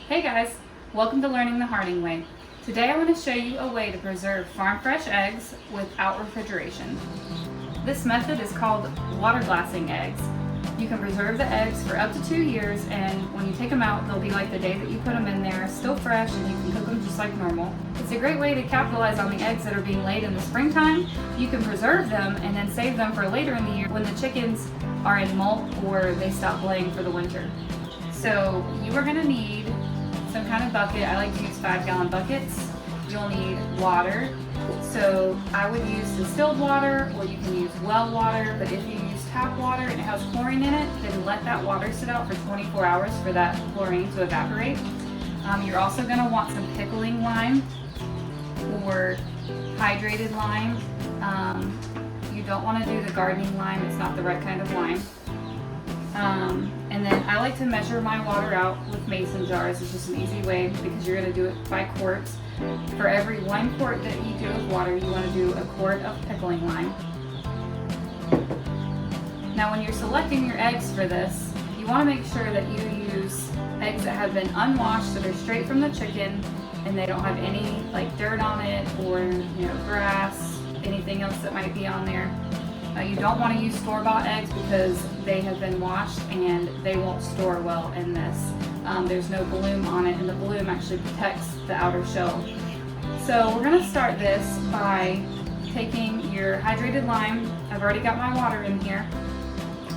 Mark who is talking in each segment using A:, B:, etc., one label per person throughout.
A: Hey guys, welcome to Learning the Harding Way. Today I want to show you a way to preserve farm fresh eggs without refrigeration. This method is called water glassing eggs. You can preserve the eggs for up to 2 years, and when you take them out, they'll be like the day that you put them in there, still fresh, and you can cook them just like normal. It's a great way to capitalize on the eggs that are being laid in the springtime. You can preserve them and then save them for later in the year when the chickens are in molt or they stop laying for the winter. So you are going to need some kind of bucket. I like to use 5-gallon buckets. You'll need water. So I would use distilled water, or you can use well water, but if you use tap water and it has chlorine in it, then let that water sit out for 24 hours for that chlorine to evaporate. You're also going to want some pickling lime or hydrated lime. You don't want to do the gardening lime, it's not the right kind of lime. And then I like to measure my water out with mason jars. It's just an easy way because you're going to do it by quarts. For every 1 quart that you do of water, you want to do a quart of pickling lime. Now when you're selecting your eggs for this, you want to make sure that you use eggs that have been unwashed, so they're straight from the chicken and they don't have any like dirt on it or grass, anything else that might be on there. You don't want to use store-bought eggs because they have been washed and they won't store well in this. There's no bloom on it, and the bloom actually protects the outer shell. So we're going to start this by taking your hydrated lime. I've already got my water in here.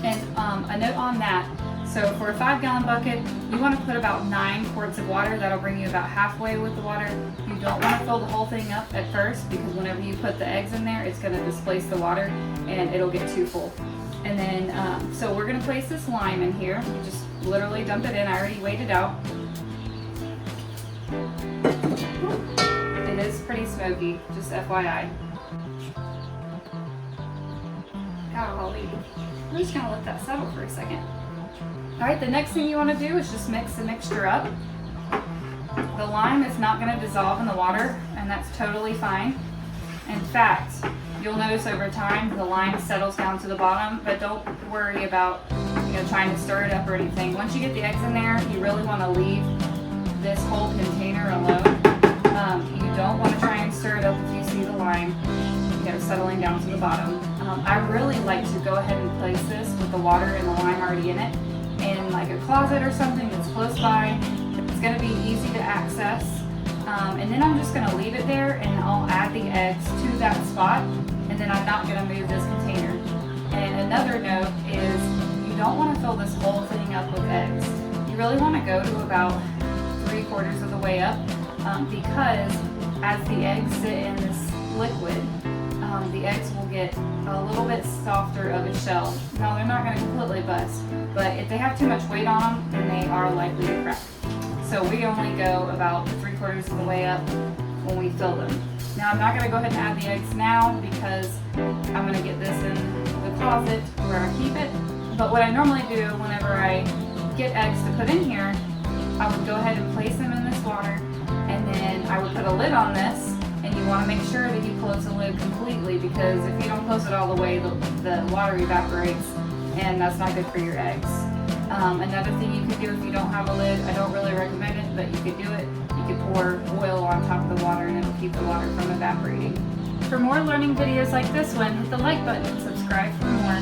A: And a note on that. So for a 5-gallon bucket, you want to put about 9 quarts of water. That'll bring you about halfway with the water. You don't want to fill the whole thing up at first because whenever you put the eggs in there, it's going to displace the water and it'll get too full. And then, so we're going to place this lime in here. You just literally dump it in. I already weighed it out. It is pretty smoky, just FYI. Golly. I'm just going to let that settle for a second. Alright, the next thing you want to do is just mix the mixture up. The lime is not going to dissolve in the water, and that's totally fine. In fact, you'll notice over time the lime settles down to the bottom, but don't worry about trying to stir it up or anything. Once you get the eggs in there, you really want to leave this whole container alone. You don't want to try and stir it up if you see the lime settling down to the bottom. I really like to go ahead and place this with the water and the lime already in it in like a closet or something that's close by. It's going to be easy to access. And then I'm just going to leave it there and I'll add the eggs to that spot, and then I'm not going to move this container. And another note is you don't want to fill this whole thing up with eggs. You really want to go to about 3/4 of the way up because as the eggs sit in this liquid, the eggs will get a little bit softer of a shell. Now they're not going to completely bust, but if they have too much weight on them, then they are likely to crack. So we only go about 3/4 of the way up when we fill them. Now I'm not going to go ahead and add the eggs now because I'm going to get this in the closet where I keep it. But what I normally do whenever I get eggs to put in here, I would go ahead and place them in this water, and then I would put a lid on this. And you want to make sure that you close the lid completely, because if you don't close it all the way, the water evaporates, and that's not good for your eggs. Another thing you could do if you don't have a lid, I don't really recommend it, but you could do it. You could pour oil on top of the water and it'll keep the water from evaporating. For more learning videos like this one, hit the like button and subscribe for more.